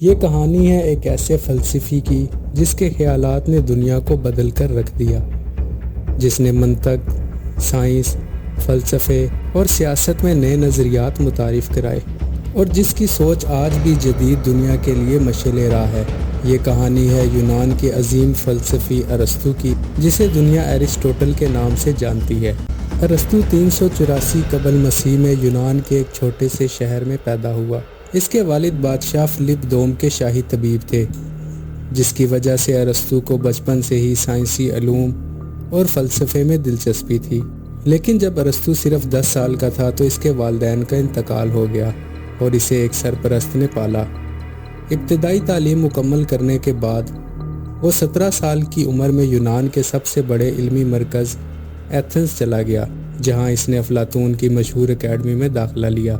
یہ کہانی ہے ایک ایسے فلسفی کی جس کے خیالات نے دنیا کو بدل کر رکھ دیا، جس نے منطق، سائنس، فلسفے اور سیاست میں نئے نظریات متعارف کرائے، اور جس کی سوچ آج بھی جدید دنیا کے لیے مشعل راہ ہے۔ یہ کہانی ہے یونان کے عظیم فلسفی ارسطو کی، جسے دنیا ایرسٹوٹل کے نام سے جانتی ہے۔ ارسطو 384 قبل مسیح میں یونان کے ایک چھوٹے سے شہر میں پیدا ہوا۔ اس کے والد بادشاہ فلپ دوم کے شاہی طبیب تھے، جس کی وجہ سے ارسطو کو بچپن سے ہی سائنسی علوم اور فلسفے میں دلچسپی تھی۔ لیکن جب ارسطو صرف 10 سال کا تھا تو اس کے والدین کا انتقال ہو گیا اور اسے ایک سرپرست نے پالا۔ ابتدائی تعلیم مکمل کرنے کے بعد وہ 17 سال کی عمر میں یونان کے سب سے بڑے علمی مرکز ایتھنز چلا گیا، جہاں اس نے افلاطون کی مشہور اکیڈمی میں داخلہ لیا۔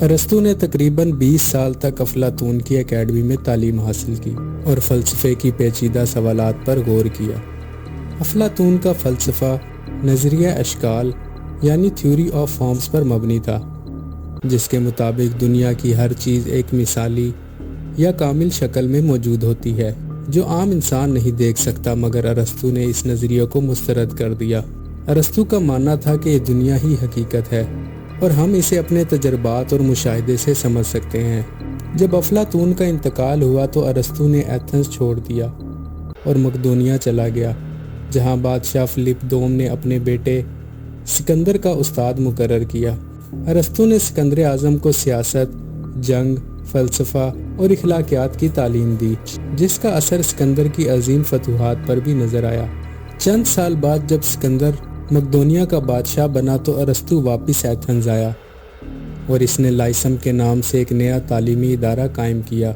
ارسطو نے تقریباً 20 سال تک افلاطون کی اکیڈمی میں تعلیم حاصل کی اور فلسفے کی پیچیدہ سوالات پر غور کیا۔ افلاطون کا فلسفہ نظریہ اشکال یعنی تھیوری آف فارمز پر مبنی تھا، جس کے مطابق دنیا کی ہر چیز ایک مثالی یا کامل شکل میں موجود ہوتی ہے جو عام انسان نہیں دیکھ سکتا، مگر ارسطو نے اس نظریے کو مسترد کر دیا۔ ارسطو کا ماننا تھا کہ یہ دنیا ہی حقیقت ہے اور ہم اسے اپنے تجربات اور مشاہدے سے سمجھ سکتے ہیں۔ جب افلاطون کا انتقال ہوا تو ارسطو نے ایتھنز چھوڑ دیا اور مقدونیہ چلا گیا، جہاں بادشاہ فلپ دوم نے اپنے بیٹے سکندر کا استاد مقرر کیا۔ ارسطو نے سکندر اعظم کو سیاست، جنگ، فلسفہ اور اخلاقیات کی تعلیم دی، جس کا اثر سکندر کی عظیم فتوحات پر بھی نظر آیا۔ چند سال بعد جب سکندر مقدونیہ کا بادشاہ بنا تو ارسطو واپس ایتھنز آیا اور اس نے لائسم کے نام سے ایک نیا تعلیمی ادارہ قائم کیا۔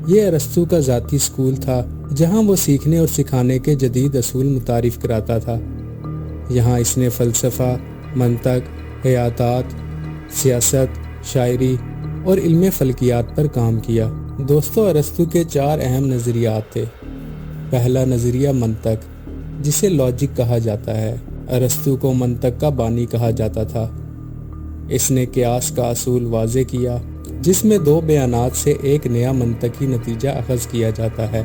یہ ارسطو کا ذاتی اسکول تھا، جہاں وہ سیکھنے اور سکھانے کے جدید اصول متعارف کراتا تھا۔ یہاں اس نے فلسفہ، منطق، حیاتات، سیاست، شاعری اور علم فلکیات پر کام کیا۔ دوستو، ارسطو کے 4 اہم نظریات تھے۔ پہلا نظریہ منطق، جسے لاجک کہا جاتا ہے۔ ارسطو کو منطق کا بانی کہا جاتا تھا۔ اس نے قیاس کا اصول واضح کیا، جس میں 2 بیانات سے ایک نیا منطقی نتیجہ اخذ کیا جاتا ہے۔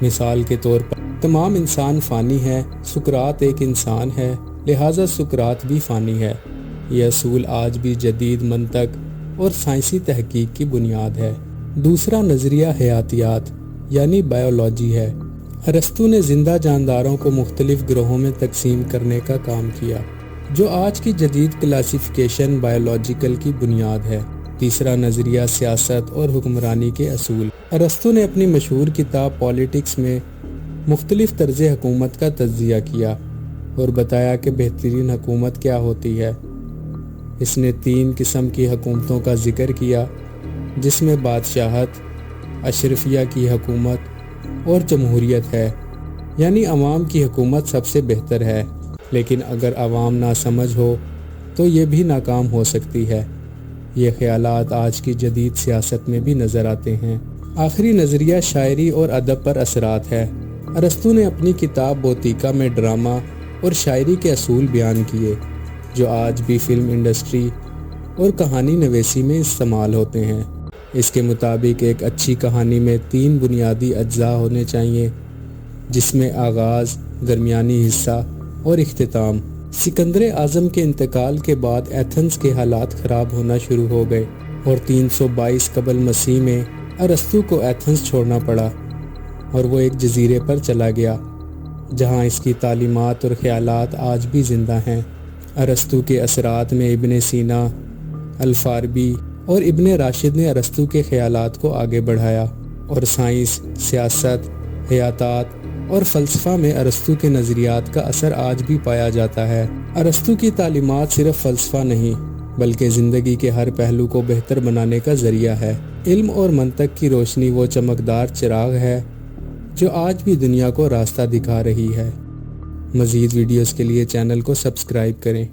مثال کے طور پر تمام انسان فانی ہے، سقراط ایک انسان ہے، لہٰذا سقراط بھی فانی ہے۔ یہ اصول آج بھی جدید منطق اور سائنسی تحقیق کی بنیاد ہے۔ دوسرا نظریہ حیاتیات یعنی بائیولوجی ہے۔ ارسطو نے زندہ جانداروں کو مختلف گروہوں میں تقسیم کرنے کا کام کیا، جو آج کی جدید کلاسیفیکیشن بائیولوجیکل کی بنیاد ہے۔ تیسرا نظریہ سیاست اور حکمرانی کے اصول۔ ارسطو نے اپنی مشہور کتاب پالیٹکس میں مختلف طرز حکومت کا تجزیہ کیا اور بتایا کہ بہترین حکومت کیا ہوتی ہے۔ اس نے 3 قسم کی حکومتوں کا ذکر کیا، جس میں بادشاہت، اشرفیہ کی حکومت اور جمہوریت ہے، یعنی عوام کی حکومت سب سے بہتر ہے، لیکن اگر عوام ناسمجھ ہو تو یہ بھی ناکام ہو سکتی ہے۔ یہ خیالات آج کی جدید سیاست میں بھی نظر آتے ہیں۔ آخری نظریہ شاعری اور ادب پر اثرات ہے۔ ارسطو نے اپنی کتاب بوتیکا میں ڈرامہ اور شاعری کے اصول بیان کیے، جو آج بھی فلم انڈسٹری اور کہانی نویسی میں استعمال ہوتے ہیں۔ اس کے مطابق ایک اچھی کہانی میں 3 بنیادی اجزاء ہونے چاہیے، جس میں آغاز، درمیانی حصہ اور اختتام۔ سکندر اعظم کے انتقال کے بعد ایتھنز کے حالات خراب ہونا شروع ہو گئے اور 322 قبل مسیح میں ارسطو کو ایتھنز چھوڑنا پڑا اور وہ ایک جزیرے پر چلا گیا، جہاں اس کی تعلیمات اور خیالات آج بھی زندہ ہیں۔ ارسطو کے اثرات میں ابن سینا، الفارابی اور ابن راشد نے ارسطو کے خیالات کو آگے بڑھایا، اور سائنس، سیاست، حیاتات اور فلسفہ میں ارسطو کے نظریات کا اثر آج بھی پایا جاتا ہے۔ ارسطو کی تعلیمات صرف فلسفہ نہیں، بلکہ زندگی کے ہر پہلو کو بہتر بنانے کا ذریعہ ہے۔ علم اور منطق کی روشنی وہ چمکدار چراغ ہے جو آج بھی دنیا کو راستہ دکھا رہی ہے۔ مزید ویڈیوز کے لیے چینل کو سبسکرائب کریں۔